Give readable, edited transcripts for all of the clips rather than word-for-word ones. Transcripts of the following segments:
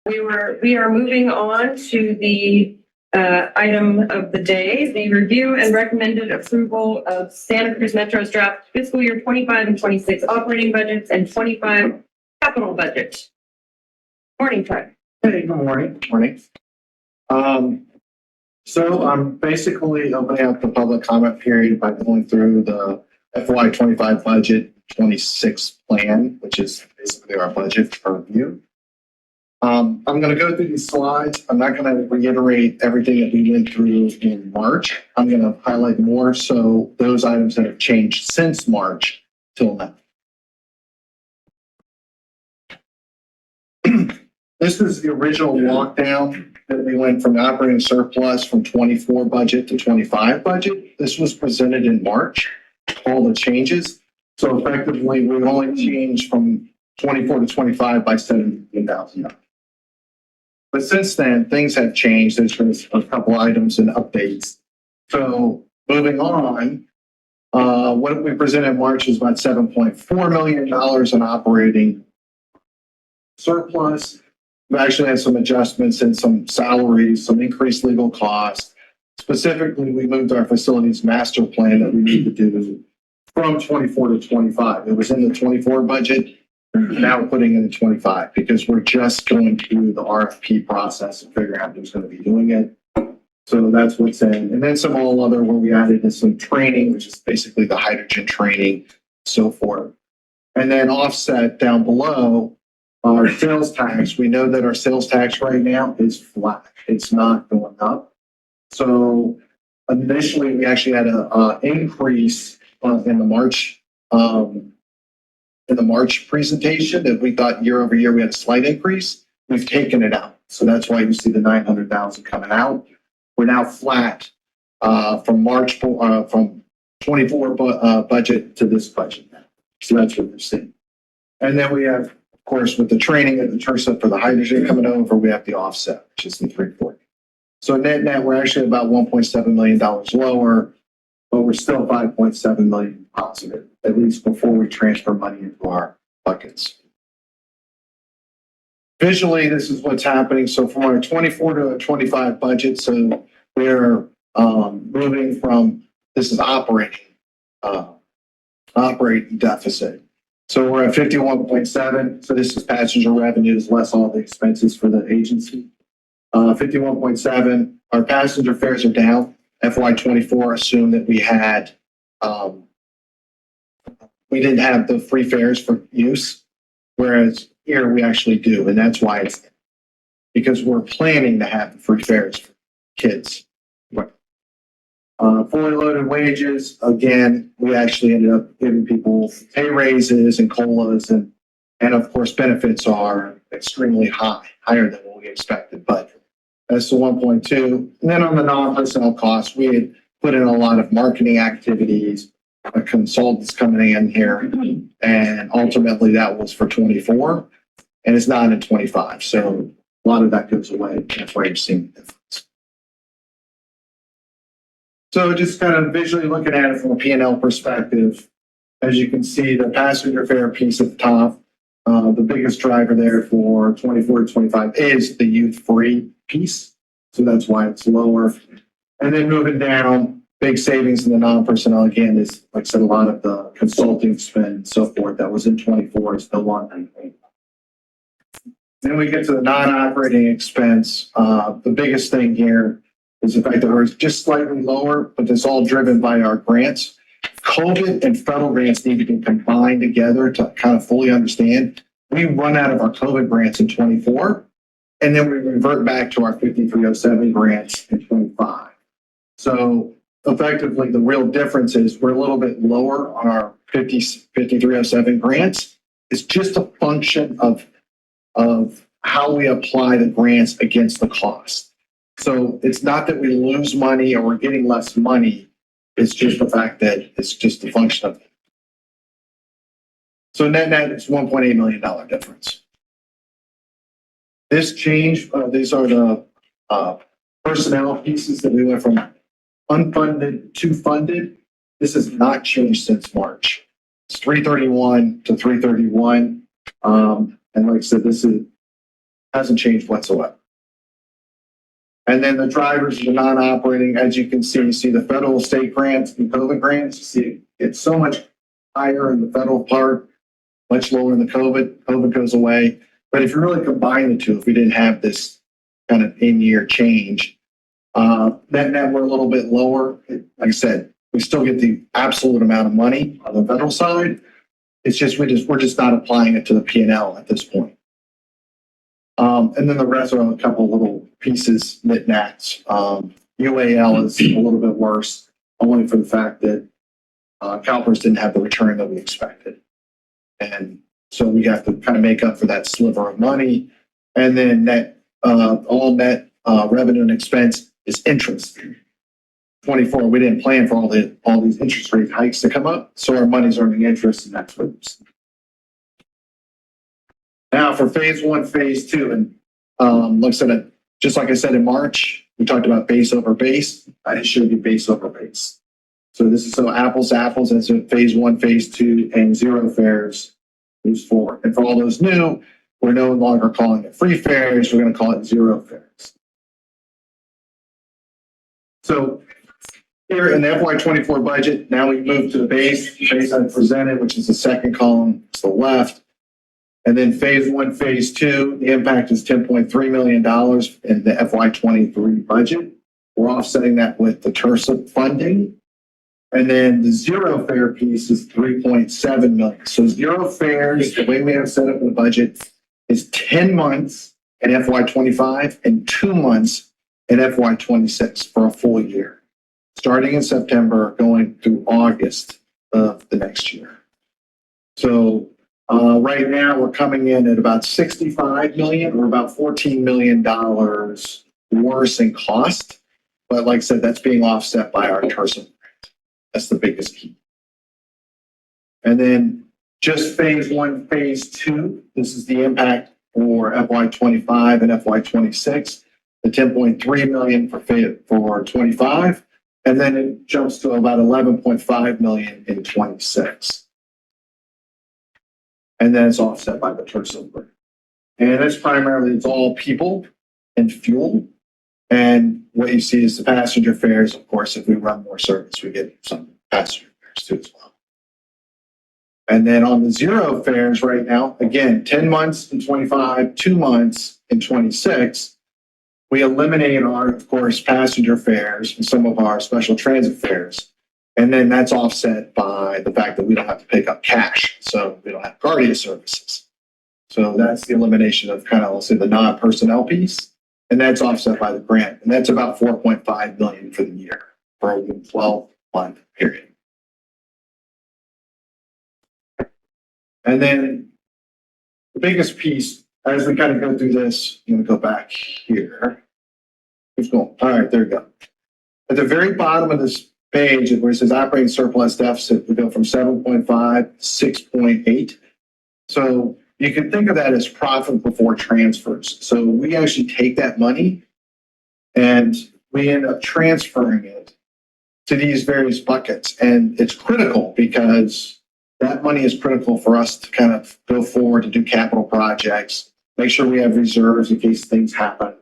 We are moving on to the item of the day, the review and recommended approval of Santa Cruz Metro's draft fiscal year 25 and 26 operating budgets and 25 capital budget. Morning, Fred. Hey, good morning. Morning. So I'm basically opening up the public comment period by going through the FY25 budget 26 plan, which is basically our budget review. I'm going to go through these slides. I'm not going to reiterate everything that we went through in March. I'm going to highlight more so those items that have changed since March till now. This is the original walkdown that we went from operating surplus from 24 budget to 25 budget. This was presented in March, all the changes. So effectively, we only changed from 24 to 25 by $17,000. But since then, things have changed. There's been a couple items and updates. So moving on, what we presented in March is about $7.4 million in operating surplus. We actually had some adjustments in some salaries, some increased legal costs. Specifically, we moved our facilities master plan that we need to do from 24 to 25. It was in the 24 budget. Now we're putting in the 25 because we're just going through the RFP process and figuring out who's going to be doing it. So that's what's in. And then some all other where we added in some training, which is basically the hydrogen training, so forth. And then offset down below, our sales tax. We know that our sales tax right now is flat. It's not going up. So initially, we actually had an increase in the March presentation that we thought year over year we had a slight increase. We've taken it out. So that's why you see the 900,000 coming out. We're now flat from March, from 24 budget to this budget now. So that's what we're seeing. And then we have, of course, with the training and the TERSA for the hydrogen coming over, we have the offset, which is the 340. So net, we're actually about $1.7 million lower, but we're still 5.7 million positive, at least before we transfer money into our buckets. Visually, this is what's happening. So from our 24 to 25 budget, so we're moving from, this is operating deficit. So we're at 51.7. So this is passenger revenues less all the expenses for the agency. 51.7. Our passenger fares are down. FY24 assumed that we had, we didn't have the free fares for use, whereas here we actually do, and that's why it's because we're planning to have the free fares for kids. Fully loaded wages, again, we actually ended up giving people pay raises and COLAs, and of course benefits are extremely high, higher than what we expected, but that's the 1.2. And then on the non-personnel costs, we had put in a lot of marketing activities, consultants coming in here, and ultimately that was for 24, and it's not in 25. So a lot of that goes away. That's why you're seeing the difference. So just kind of visually looking at it from a P&L perspective, as you can see, the passenger fare piece at the top, the biggest driver there for 24 to 25 is the youth-free piece. So that's why it's lower. And then moving down, big savings in the non-personnel, again, is, like I said, a lot of the consulting spend and so forth that was in 24 is no longer. Then we get to the non-operating expense. The biggest thing here is the fact that we're just slightly lower, but it's all driven by our grants. COVID and federal grants need to be combined together to kind of fully understand. We run out of our COVID grants in 24, and then we revert back to our 5307 grants in 25. So effectively, the real difference is we're a little bit lower on our 5307 grants. It's just a function of how we apply the grants against the cost. So it's not that we lose money or we're getting less money. It's just the fact that it's just a function of it. So net, it's $1.8 million difference. This change, these are the personnel pieces that we went from unfunded to funded. This has not changed since March. It's 331 to 331. And like I said, this is Hasn't changed whatsoever. And then the drivers of the non-operating, as you can see, you see the federal state grants and COVID grants. You see it's so much higher in the federal part, much lower in the COVID. COVID goes away. But if you really combine the two, if we didn't have this kind of in-year change, net we're a little bit lower. Like I said, we still get the absolute amount of money on the federal side. It's just we're just not applying it to the P&L at this point. And then the rest are a couple little pieces, knickknacks. UAL is a little bit worse, only for the fact that CalPERS didn't have the return that we expected. And so we have to kind of make up for that sliver of money. And then all net revenue and expense is interest. 24, we didn't plan for all these interest rate hikes to come up, so our money's earning interest, and that's what it's. Now for phase 1, phase 2, and like I said, just like I said in March, we talked about base over base. I just showed you base over base. So this is so apples to apples, and so phase 1, phase 2, and zero fares moves forward. And for all those new, we're no longer calling it free fares, we're going to call it zero fares. So here in the FY24 budget, now we move to the base I presented, which is the second column to the left. And then phase 1, phase 2, the impact is $10.3 million in the FY23 budget. We're offsetting that with the TRSA funding. And then the zero fare piece is $3.7 million. So zero fares, the way we have set up in the budget, is 10 months in FY25 and 2 months in FY26 for a full year, starting in September, going through August of the next year. So right now we're coming in at about 65 million, or about $14 million worse in cost. But like I said, that's being offset by our TRSA grant. That's the biggest key. And then just phase 1, phase 2, this is the impact for FY25 and FY26, the 10.3 million for 25, and then it jumps to about 11.5 million in 26. And then it's offset by the TRSA grant. And that's primarily, it's all people and fuel. And what you see is the passenger fares. Of course, if we run more service, we get some passenger fares too as well. And then on the zero fares right now, again, 10 months in 25, 2 months in 26, we eliminate our, of course, passenger fares and some of our special transit fares. And then that's offset by the fact that we don't have to pick up cash. So we don't have Guardia services. So that's the elimination of kind of, let's say, the non-personnel piece. And that's offset by the grant. And that's about 4.5 million for the year for a 12-month period. And then the biggest piece, as we kind of go through this, I'm going to go back here. Who's going? All right, there we go. At the very bottom of this page, where it says operating surplus deficit, we go from 7.5 to 6.8. So you can think of that as profit before transfers. So we actually take that money and we end up transferring it to these various buckets. And it's critical because that money is critical for us to kind of go forward to do capital projects, make sure we have reserves in case things happen.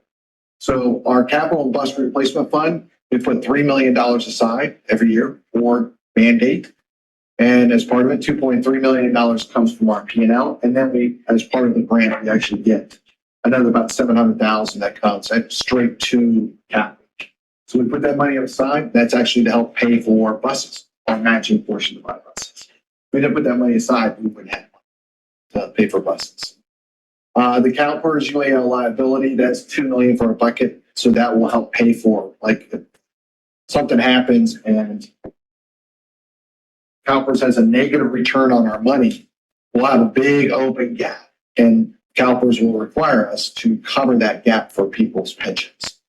So our capital and bus replacement fund, we put $3 million aside every year for mandate. And as part of it, $2.3 million comes from our P&L. And then we, as part of the grant, we actually get another about $700,000 that comes straight to capital. So we put that money aside. That's actually to help pay for buses, our matching portion of our buses. If we didn't put that money aside, we wouldn't have money to pay for buses. The CalPERS UAL liability, that's $2 million for a bucket. So that will help pay for, like, if something happens and CalPERS has a negative return on our money, we'll have a big open gap, and CalPERS will require us to cover that gap for people's pensions.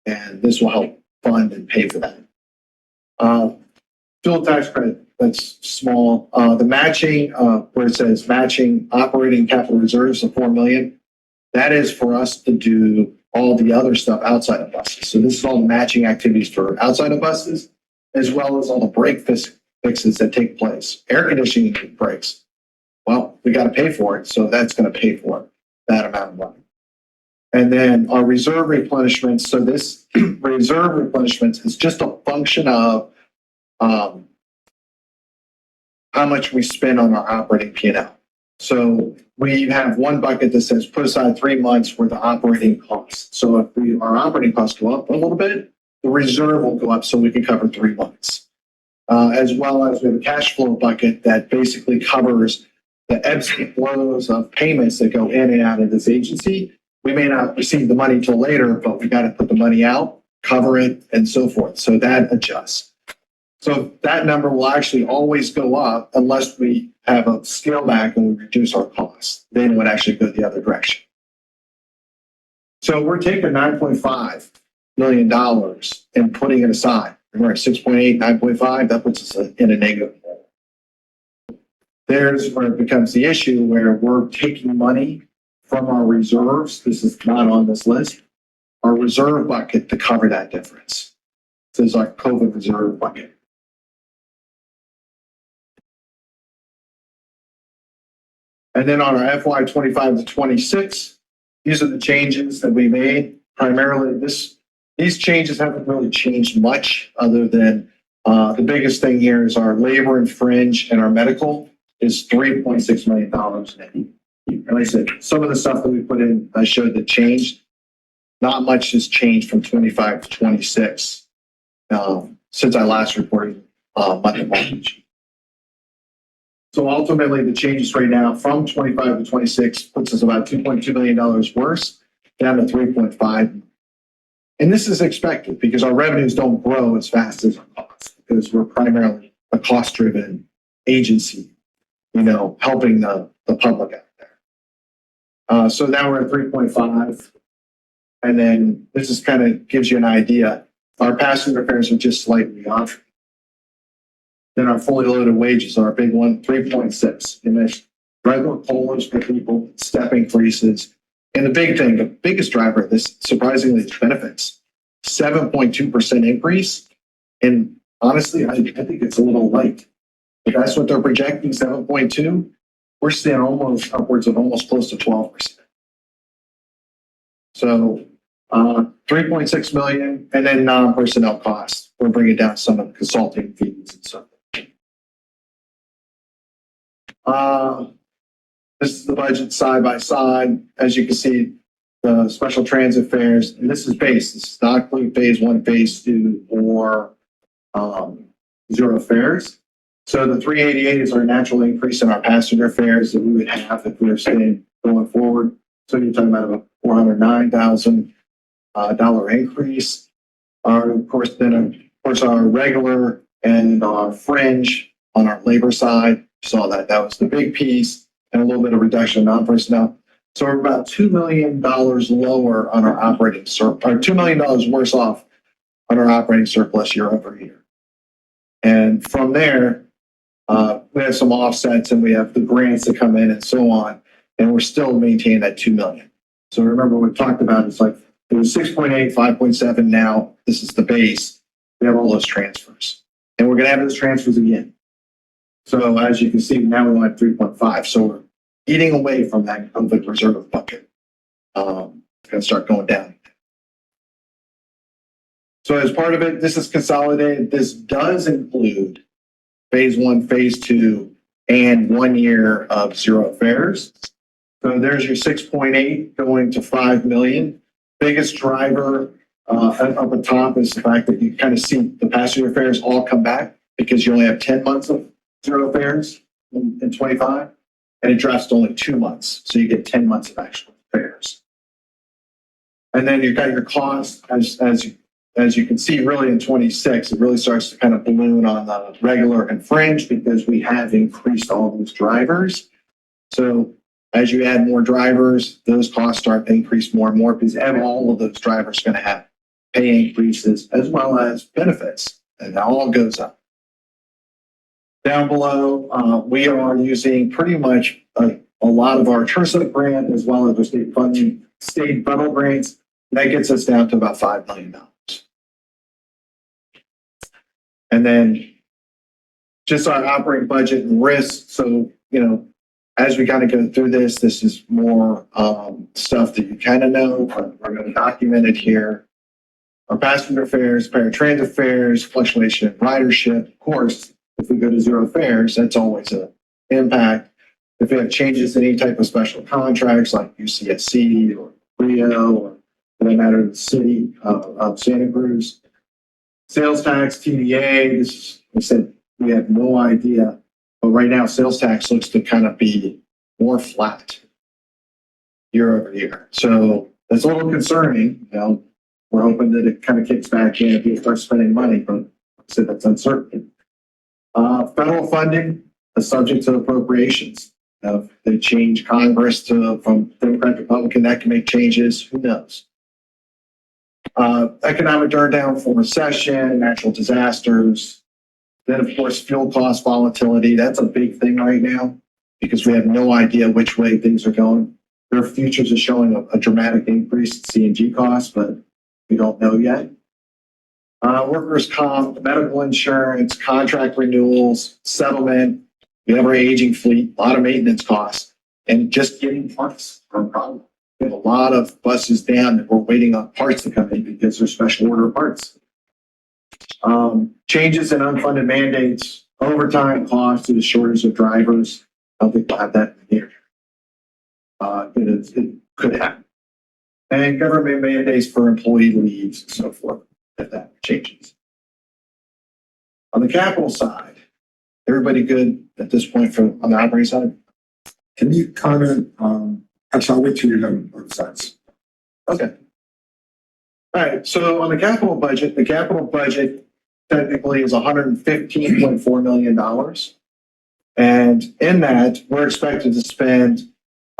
And this will help fund and pay for that. Fuel tax credit, that's small. The matching, where it says matching operating capital reserves of $4 million, that is for us to do all the other stuff outside of buses. So this is all the matching activities for outside of buses, as well as all the brake fixes that take place. Air conditioning breaks. Well, we got to pay for it, so that's going to pay for that amount of money. And then our reserve replenishment. So this reserve replenishment is just a function of how much we spend on our operating P&L. So we have one bucket that says put aside 3 months worth of operating costs. So if our operating costs go up a little bit, the reserve will go up so we can cover 3 months. As well as we have a cash flow bucket that basically covers the ebbs and flows of payments that go in and out of this agency. We may not receive the money till later, but we got to put the money out, cover it, and so forth. So that adjusts. So that number will actually always go up unless we have a scale back and we reduce our costs. Then it would actually go the other direction. So we're taking $9.5 million and putting it aside. We're at 6.8, 9.5, that puts us in a negative. There's where it becomes the issue where we're taking money from our reserves. This is not on this list. Our reserve bucket to cover that difference. This is our COVID reserve bucket. And then on our FY25 to 26, these are the changes that we made. Primarily, these changes haven't really changed much other than the biggest thing here is our labor and fringe and our medical is $3.6 million. And like I said, some of the stuff that we put in, I showed that changed. Not much has changed from 25 to 26 since I last reported month to March. So ultimately, the changes right now from 25 to 26 puts us about $2.2 million worse, down to 3.5. And this is expected because our revenues don't grow as fast as our costs because we're primarily a cost-driven agency, helping the public out there. So now we're at 3.5. And then this is kind of gives you an idea. Our passenger fares are just slightly off. Then our fully loaded wages are our big one, 3.6. And that's regular COLAs for people, step increases. And the big thing, the biggest driver of this, surprisingly, is benefits. 7.2% increase. And honestly, I think it's a little light. If that's what they're projecting, 7.2, we're seeing almost upwards of almost close to 12%. So 3.6 million, and then non-personnel costs. We're bringing down some of the consulting fees and stuff. This is the budget side by side. As you can see, the special transit fares, and this is base. This is not include phase 1, phase 2, or zero fares. So the 388 is our natural increase in our passenger fares that we would have if we were staying going forward. So you're talking about a $409,000 increase. Of course, our regular and our fringe on our labor side. Saw that was the big piece, and a little bit of reduction in non-personnel. So we're about $2 million lower on our operating surplus, or $2 million worse off on our operating surplus year over year. And from there, we have some offsets, and we have the grants that come in and so on, and we're still maintaining that $2 million. So remember, we talked about it's like it was 6.8, 5.7. Now this is the base. We have all those transfers, and we're going to have those transfers again. So as you can see, now we're at 3.5. So we're eating away from that COVID reserve bucket. It's going to start going down. So as part of it, this is consolidated. This does include phase 1, phase 2, and 1 year of zero fares. So there's your 6.8 going to 5 million. Biggest driver up at top is the fact that you kind of see the passenger fares all come back because you only have 10 months of zero fares in 25, and it drops to only 2 months. So you get 10 months of actual fares. And then you've got your cost as you can see, really in 26, it really starts to kind of balloon on the regular and fringe because we have increased all those drivers. So as you add more drivers, those costs start to increase more and more because all of those drivers are going to have pay increases as well as benefits, and that all goes up. Down below, we are using pretty much a lot of our TRSA grant as well as our state funding, state federal grants. That gets us down to about $5 million. And then just our operating budget and risk. So, as we kind of go through this, this is more stuff that you kind of know, but we're going to document it here. Our passenger fares, paratransit fares, fluctuation in ridership. Of course, if we go to zero fares, that's always an impact. If we have changes in any type of special contracts like UCSC or Rio or for that matter, the city of Santa Cruz. Sales tax, TDA, this is, we said we have no idea. But right now, sales tax looks to kind of be more flat year over year. So that's a little concerning. You know, we're hoping that it kind of kicks back in if we start spending money, but like I said, that's uncertain. Federal funding is subject to appropriations. If they change Congress from Democrat to Republican, that can make changes. Who knows? Economic turndown from recession, natural disasters. Then, of course, fuel cost volatility. That's a big thing right now because we have no idea which way things are going. Their futures are showing a dramatic increase in CNG costs, but we don't know yet. Workers' comp, medical insurance, contract renewals, settlement. We have our aging fleet, a lot of maintenance costs, and just getting parts are a problem. We have a lot of buses down that we're waiting on parts to come in because they're special order parts. Changes in unfunded mandates, overtime costs due to shortage of drivers. I don't think we'll have that here. It could happen. And government mandates for employee leaves and so forth, if that changes. On the capital side, everybody good at this point on the operating side? Can you comment on, actually, I'll wait till you're done with both sides. Okay. All right, so on the capital budget technically is $115.4 million. And in that, we're expected to spend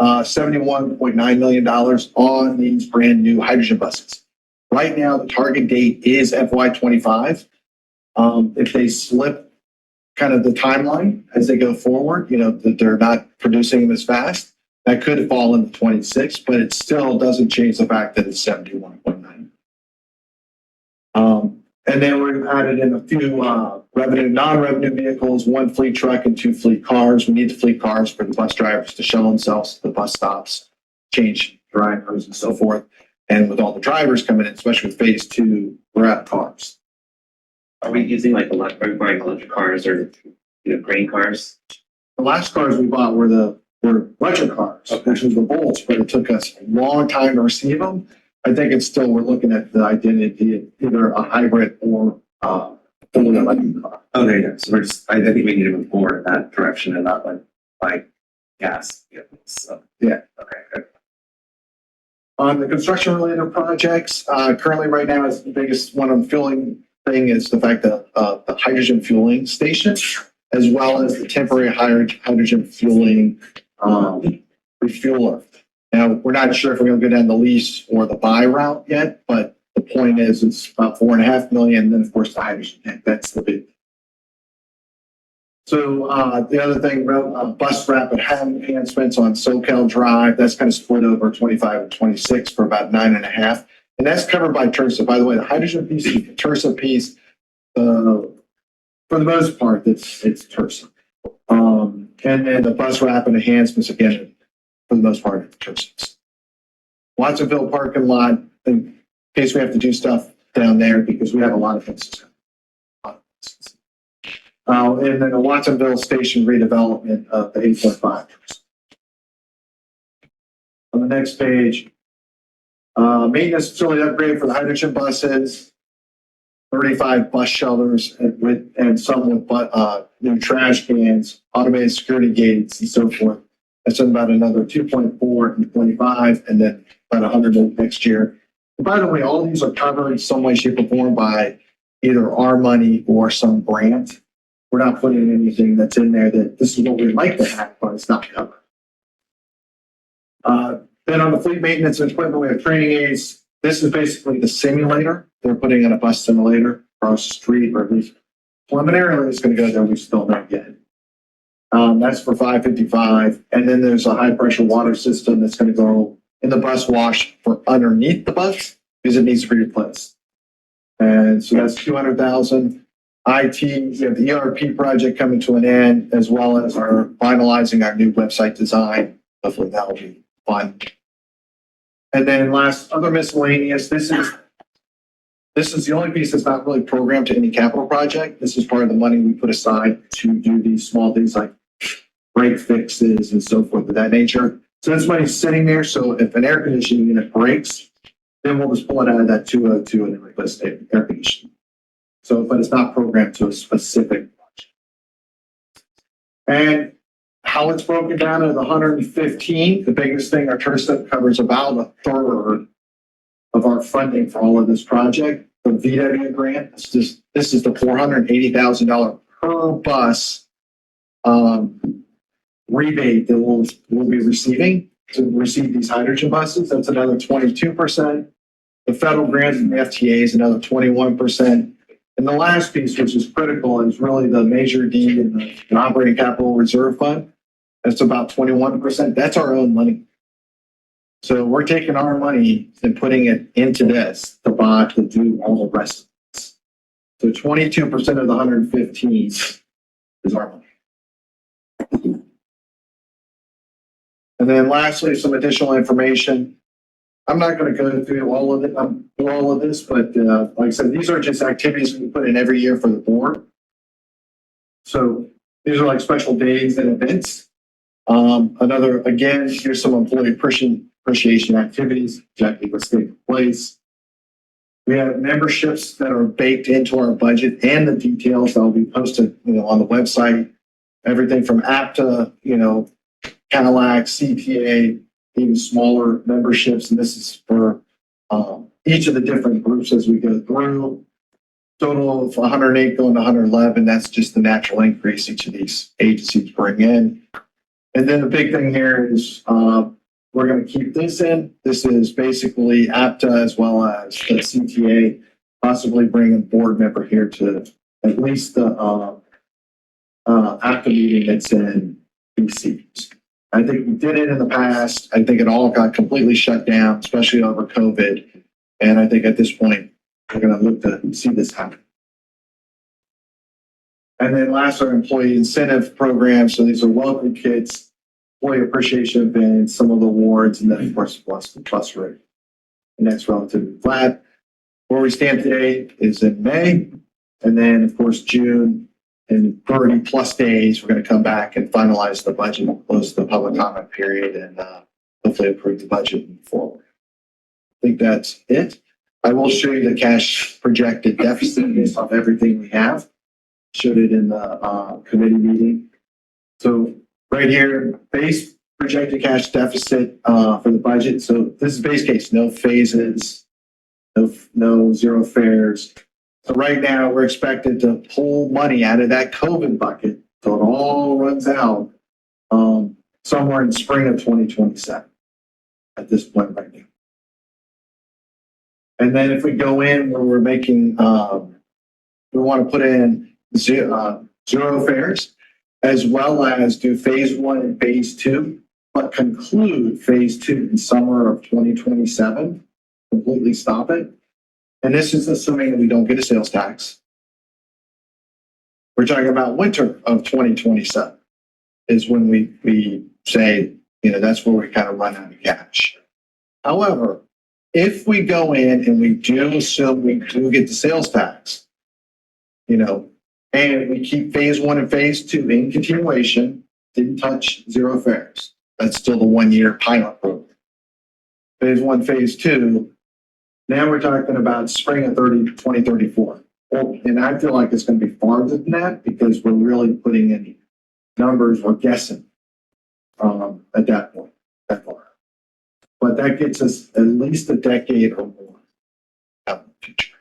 $71.9 million on these brand new hydrogen buses. Right now, the target date is FY25. If they slip kind of the timeline as they go forward, you know, that they're not producing them as fast, that could fall into 26, but it still doesn't change the fact that it's 71.9. And then we've added in a few non-revenue vehicles, 1 fleet truck and 2 fleet cars. We need the fleet cars for the bus drivers to show themselves at the bus stops, change drivers and so forth. And with all the drivers coming in, especially with phase 2, we're out of cars. Are we using like electric cars or grain cars? The last cars we bought were electric cars, which was the Bolts, but it took us a long time to receive them. I think we're looking at the identity of either a hybrid or fully electric car. Oh, there you go. So I think we need to move forward in that direction and not like gas. So, Yeah. Okay. Good. On the construction related projects, currently right now is the biggest one I'm feeling thing is the fact that the hydrogen fueling station, as well as the temporary hydrogen fueling refueler. Now, we're not sure if we're going to go down the lease or the buy route yet, but the point is it's about $4.5 million. And then, of course, the hydrogen tank. That's the big. So the other thing, bus rapid enhancements on SoCal Drive, that's kind of split over 25 and 26 for about 9.5. And that's covered by TRSA. By the way, the hydrogen piece is the TRSA piece. For the most part, it's TRSA. And then the bus rapid enhancements, again, for the most part, it's TRSA. Watsonville parking lot, in case we have to do stuff down there because we have a lot of things. And then the Watsonville station redevelopment of the 8.5. On the next page, maintenance facility upgrade for the hydrogen buses, 35 bus shelters and some with new trash cans, automated security gates, and so forth. That's about another 2.4 in 25, and then about 100 next year. And by the way, all these are covered in some way, shape, or form by either our money or some grant. We're not putting anything that's in there that this is what we'd like to have, but it's not covered. Then on the fleet maintenance and equipment, we have training aids. This is basically the simulator. They're putting in a bus simulator across the street, or at least preliminarily it's going to go there. We still don't yet. That's for 555. And then there's a high pressure water system that's going to go in the bus wash for underneath the bus because it needs to be replaced. And so that's 200,000. IT, we have the ERP project coming to an end, as well as our finalizing our new website design. Hopefully that'll be fun. And then last, other miscellaneous, this is the only piece that's not really programmed to any capital project. This is part of the money we put aside to do these small things like break fixes and so forth of that nature. So this money's sitting there. So if an air conditioning unit breaks, then we'll just pull it out of that 202 and then replace the air conditioning. So, but it's not programmed to a specific project. And how it's broken down to the 115, the biggest thing, our turf step covers about a third of our funding for all of this project. The VW grant, this is the $480,000 per bus rebate that we'll be receiving to receive these hydrogen buses. That's another 22%. The federal grant and the FTA is another 21%. And the last piece, which is critical, is really the Measure D and the Operating Capital Reserve Fund. That's about 21%. That's our own money. So we're taking our money and putting it into this to do all the rest of this. So 22% of the 115 is our money. And then lastly, some additional information. I'm not going to go through all of this, but like I said, these are just activities we put in every year for the board. So these are like special days and events. Again, here's some employee appreciation activities, exactly what's taking place. We have memberships that are baked into our budget and the details that will be posted, on the website. Everything from APTA, Cadillac, CPA, even smaller memberships. And this is for each of the different groups as we go through. Total of 108 going to 111. That's just the natural increase each of these agencies bring in. And then the big thing here is we're going to keep this in. This is basically APTA as well as the CTA, possibly bring a board member here to at least the APTA meeting that's in DC. I think we did it in the past. I think it all got completely shut down, especially over COVID. And I think at this point, we're going to look to see this happen. And then last, our employee incentive program. So these are welcome kits, employee appreciation events, some of the awards, and then of course, plus rate. And that's relatively flat. Where we stand today is in May. And then of course, June. In 30 plus days, we're going to come back and finalize the budget, close the public comment period, and hopefully approve the budget moving forward. I think that's it. I will show you the cash projected deficit based off everything we have. Showed it in the committee meeting. So right here, base projected cash deficit for the budget. So this is base case, no phases, no zero fares. So right now, we're expected to pull money out of that COVID bucket, so it all runs out somewhere in spring of 2027 at this point right now. And then if we go in where we're making, we want to put in zero fares, as well as do phase 1 and phase 2, but conclude phase 2 in summer of 2027, completely stop it. And this is assuming that we don't get a sales tax. We're talking about winter of 2027 is when we say, that's where we kind of run out of cash. However, if we go in and we do assume we do get the sales tax, and we keep phase 1 and phase 2 in continuation, didn't touch zero fares. That's still the 1-year pilot program. Phase 1, phase 2, now we're talking about spring of 2034. Well, and I feel like it's going to be farther than that because we're really putting in numbers, we're guessing at that point, that far. But that gets us at least a decade or more out in the future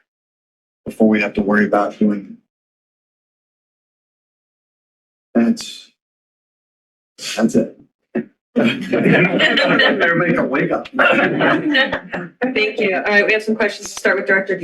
before we have to worry about doing it. That's it. Everybody can wake up. Thank you. All right, we have some questions to start with Director